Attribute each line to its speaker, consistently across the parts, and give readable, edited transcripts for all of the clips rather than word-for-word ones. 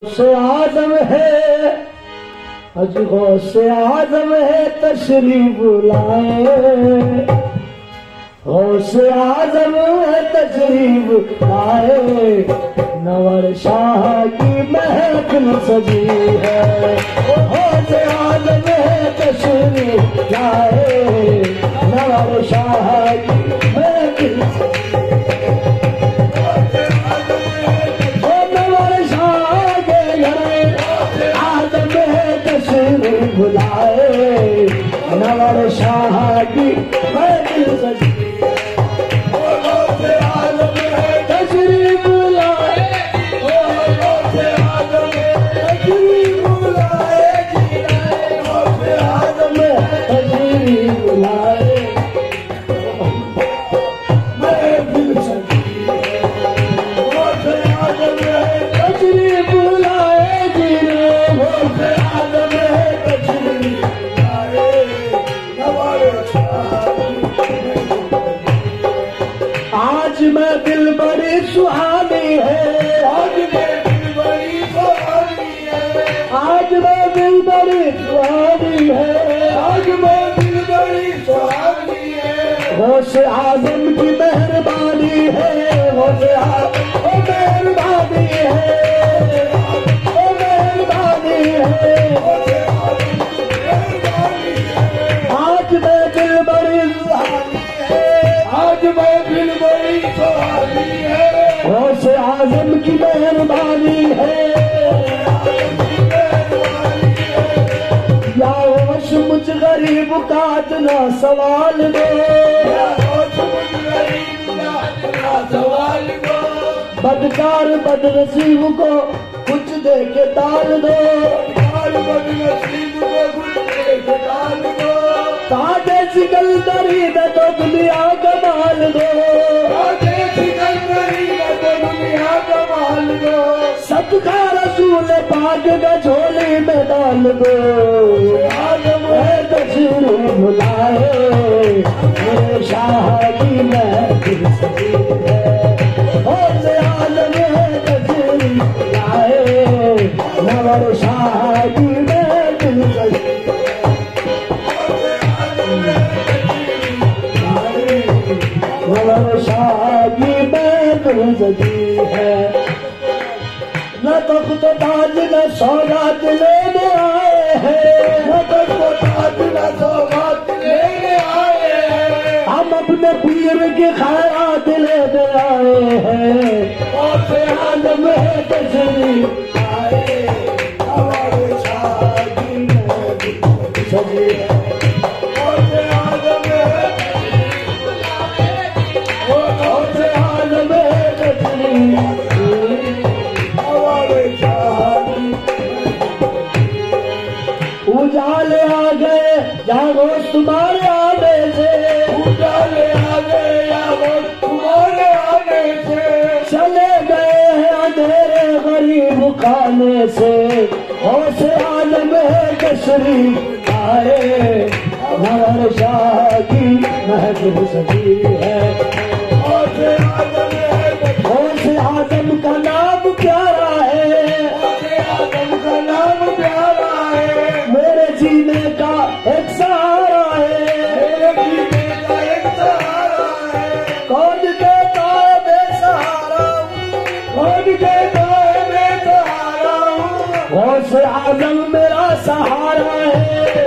Speaker 1: से आजम है हज गौसे आजम है तशरीफ लाए। गौसे आजम है तशरीफ लाए। नवर शाह की महफिल सजी है। गौसे आजम है तशरीफ लाए। नवर शाह की महफिल बुलाए। नवर शाह की महफिल सजी तशरीफ बुलाए। तशरीफ बुलाए तशरीफ बुलाए महफिल सजी तशरीफ बुलाए। आज मैं दिल बड़ी सुहानी है। आज मैं दिल बड़ी सुहानी है। आज मैं दिल बड़ी सुहानी है। आज मैं दिल बड़ी सुहानी है। गौसे आजम की मेहरबानी है। गौसे आजम की मेहरबानी है। ओ मेहरबानी है। आज मैं दिल बड़ी सुहानी है। आज मैं दिल बड़ी सुहानी है। गौसे आजम की मेहरबानी है। या होश मुझ गरीब का इतना सवाल दो। बदकार बदनसीब को कुछ दे के डाल दो। ताजे सिकंदरी में तो दुनिया कमाल दो। सबका रसूल पाक का झोली में डाल दो। तशरीफ बुलाए। मेरे शाह की महफिल सजी है। गौसे आजम है तशरीफ बुलाए। नवर शाह की महफिल सजी नवर शाह की महफिल सजी है। न तख्त ताज न सौगात लेने आए हैं। न तख्त ताज न सौगात लेने आए हैं। हम अपने पीर की खैरात लेने आए हैं। गौसे आजम है तशरीफ लाए। नवर शाह की महफिल सजी है। गौसे आजम है गौसे आजम है तशरीफ उजाले आ गए जागो तुम्हारे आने से। उजाले आ गए जागो तुम्हारे आने से। चले गए हैं अंधेरे गरीब खाने से। गौसे आजम है तशरीफ लाए। नवर शाह की महफिल सजी है। गौसे आजम का नाम प्यारा है। गौसे आजम का नाम प्यारा है। मेरे जीने का एक सहारा है। मेरे जीने का एक सहारा है। कौन कहता है बेसहारा हूँ। कौन कहता है बेसहारा हूँ। गौसे आजम मेरा सहारा है।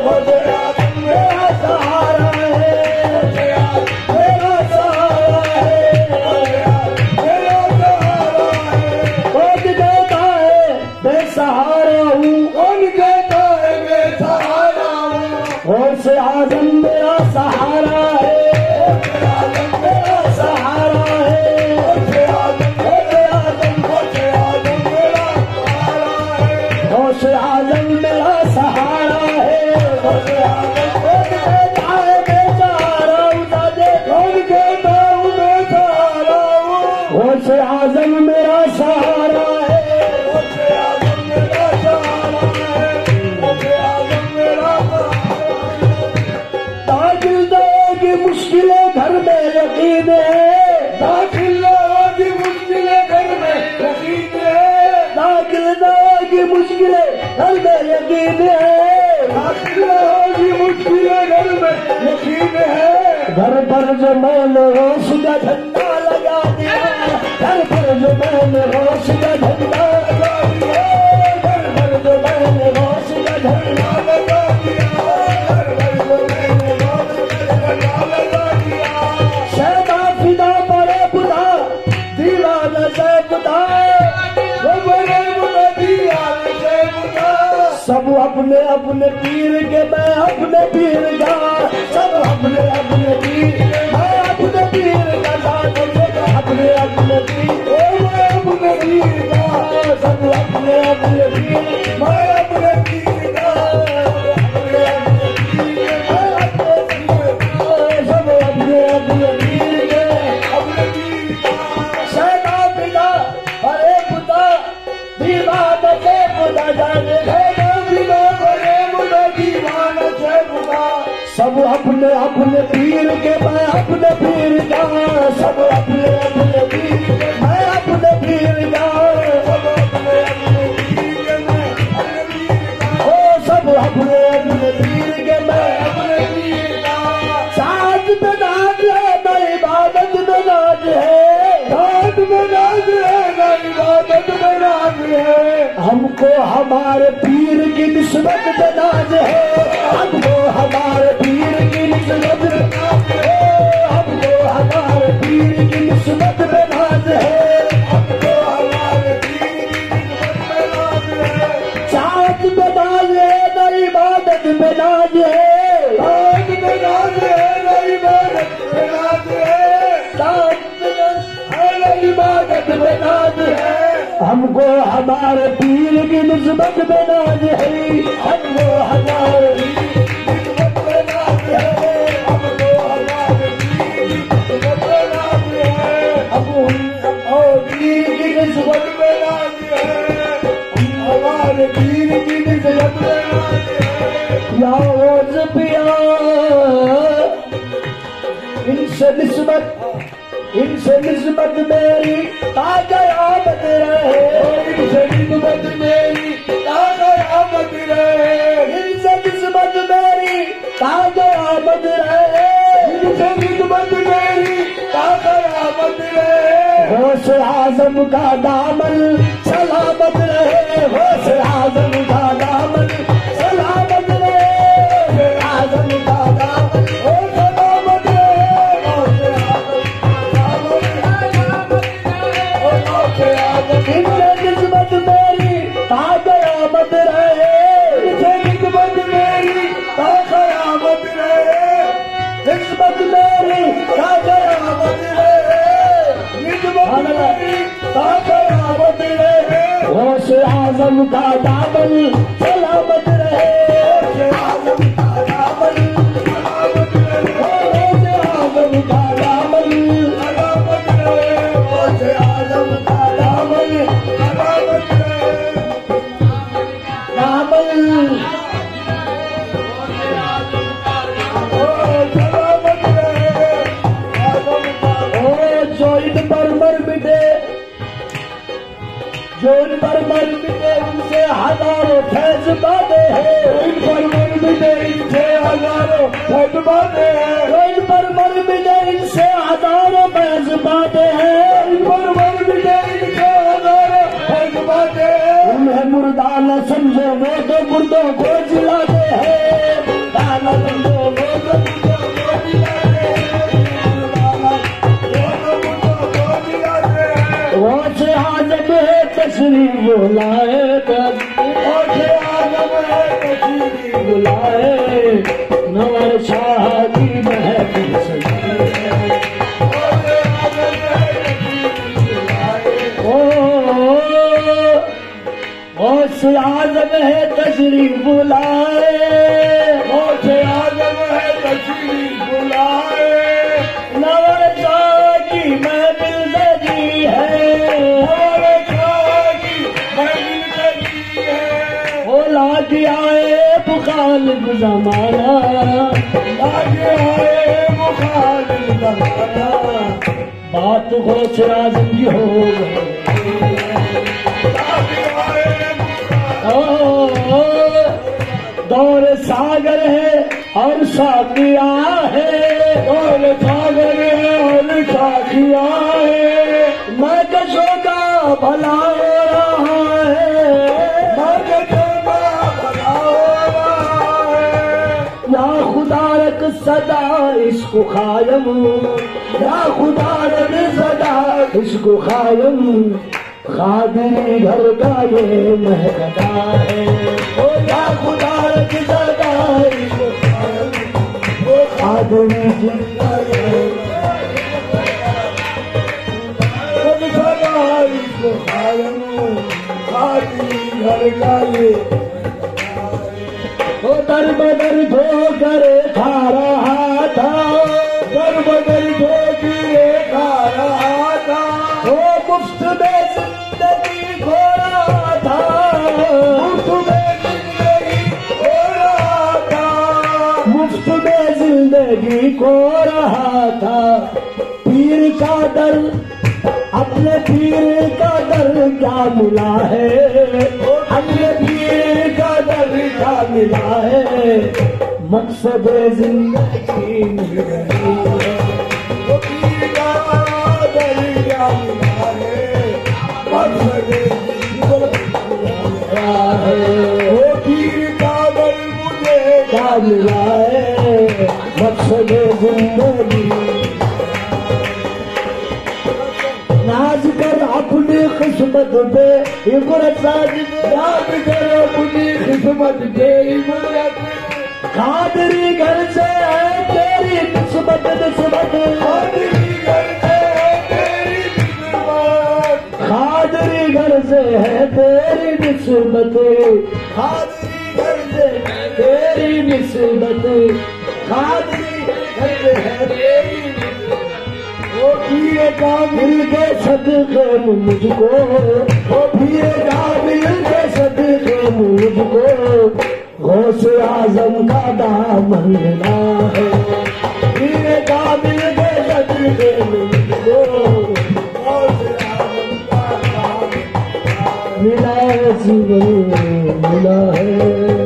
Speaker 1: गौसे आजम मेरा सहारा है। गौसे आजम मेरा सहारा है। मेरा सहारा है। कौन कहता है बेसहारा हूँ। कौन कहता है बेसहारा हूँ। गौसे आजम मेरा सहारा है। गौसे आजम मेरा सहारा है। गौसे आजम मेरा सहारा है। गौसे आजम मेरा सहारा है। गौसे आजम कौन कहता है बेसहारा हूँ। दादे कौन कहता हूँ बेसहारा हूँ। गौसे आजम मेरा सहारा है। गौसे आजम मेरा सहारा है। गौसे आजम मेरा दाखिल की मुश्किलें घर में यकीन है। दाखिल की मुश्किलें घर में यकीन है। दाखिल होगी मुश्किलें घर में यकीन है, दाखिल होगी मुश्किलें घर में यकीन है। घर पर जो मैंने रोश का झंडा लगा दिया, घर पर जो मैंने रोश का झंडा लगा दिया, घर पर जो मैंने रोश का झंडा लगा दिया, घर पर जो मैंने रोश का झंडा लगा दिया। शहदा फिदा पड़े खुदा दीवाना से खुदा, सब अपने अपने पीर के मैं अपने पीर का, सब अपने अपने पीर मैं अपने पीर का साथ अपने अपने पीर मैं अपने पीर का, सब अपने अपने पीर मैं अपने पीर का, अपने अपने पीर मैं अपने पीर का, सब अपने अपने पीर के अपने पीर का। शहदा पिता अरे खुदा दीवाना से खुदा जाने है, सब अपने अपने पीर के मैं अपने पीर का, सब अपने अपने पीर के मैं अपने पीर का, सब अपने अपने पीर के मैं अपने पीर का, ओ सब अपने अपने पीर के मैं अपने पीर का। साथ में नाज है न इबादत में नाज है, साथ में नाज है न इबादत में नाज है। हमको हमारे पीर की निस्बत में नाज है, हमको हमारे पीर की निस्बत में नाज है, हमको हमारे पीर की निस्बत में नाज है, हमको हमारे पीर की निस्बत में नाज है। साथ में नाज है न इबादत में नाज है, साथ में नाज है न इबादत में नाज है, साथ में न इबादत में नाज है। हमको हमारे पीर की निस्बत में नाज है, हमको हमारे पीर की निस्बत में नाज है, हमको हमारे पीर की निस्बत में नाज है, हमको पीर की निस्बत में नाज है, हमारे पीर की निस्बत में नाज है। या रोज़ पिया इनसे निस्बत मेरी ताक़यामत रहे, इनसे निस्बत मेरी ताक़यामत रहे, इनसे निस्बत मेरी ताक़यामत रहे, इनसे निस्बत मेरी ताक़यामत रहे। होश आज़म का दामन सलामत रहे, होश आज़म का दामन सलामत रहे, आज़म का दामन सलामत रहे। इनसे निस्बत मेरी ताक़यामत रहे, इनसे निस्बत मेरी ताक़यामत रहे, निस्बत मेरी ताक़यामत रहे, निस्बत मेरी ताक़यामत रहे। होश आज़म का दामन सलामत रहे, होश आज़म का दामन सलामत रहे, होश आज़म का दामन सलामत रहे, होश आज़म का दामन सलामत रहे, दामन सलामत रहे, ओ जो इन पर मर मिटे, जो इन पर मर मिटे उनसे हजारों फैज़ बातें हैं, इन पर मर मिटे इनसे हजारों फैज़ बातें हैं, जो इन पर मर मिटे इनसे हजारों फैज़ बातें हैं, इन पर मर मिटे इनसे हजारों फैज़ बातें हैं। उन्हें मुर्दा न समझो वो तो मुर्दों को जिलाते हैं, मुर्दा न समझो वो तो मुर्दों को जिलाते हैं, मुर्दा न समझो वो तो मुर्दों को जिलाते हैं। वो से आज़म है तशरीफ बुलाए, वो से आज़म है तशरीफ बुलाए, नवर शाह की महफिल सजाए, वो से आज़म है तशरीफ बुलाए, वो से आज़म है तशरीफ बुलाए, वो से आज़म है तशरीफ बुलाए, नवर शाह की महफिल सजी है, नवर शाह की महफिल सजी है। वो लागे आए मुखालिफ ज़माना, लागे आए मुखालिफ ज़माना, बात गौसे आज़म की हो गई, लागे आए भला हो रहा है,
Speaker 2: मगज का भला हो रहा है।
Speaker 1: या खुदा रख सदा इसको कायम, या खुदा रख सदा इसको कायम, खादिरी घर का ये महकता है। ओ या खुदा रख सदा इसको कायम, ओ खादिरी जिंदा है,
Speaker 2: सदा इसको कायम, खादिरी घर का ये
Speaker 1: वो दर बदर ठोकर खा रहा था,
Speaker 2: दर बदर ठोकरे खा रहा था।
Speaker 1: वो मुफ्त में जिंदगी खो रहा था,
Speaker 2: मुफ्त में जिंदगी खो रहा था,
Speaker 1: मुफ्त में जिंदगी खो रहा था। पीर का दर, अपने पीर का दर क्या मिला है, अपने पीर का दर क्या मिला है, मकसद जिंदगी मिल गई है।
Speaker 2: वो पीर का दर क्या मिला है, मकसद जिंदगी मिला है। वो पीर का दर मुझे
Speaker 1: क्या मिला है, मकसद जिंदगी। नाज कर अपनी किस्मत पे इबरत साजिद,
Speaker 2: याद कर अपनी किस्मत के इबारत।
Speaker 1: कादरी घर से है तेरी निस्बत निस्बत,
Speaker 2: खादरी घर से है तेरी किस्मत,
Speaker 1: कादरी घर से है तेरी निस्बत,
Speaker 2: खादरी घर से
Speaker 1: तेरी निस्बत, कादरी घर से है तेरी निस्बत।
Speaker 2: वो पीर का
Speaker 1: मिल के सदके मुझको, ओ पीर का मिल के सदके मुझको, गौस आजम का दामन मिला है। पीर का मिल के सदके मुझको,
Speaker 2: गौस आजम का दामन
Speaker 1: मिला है जीवन मिला है।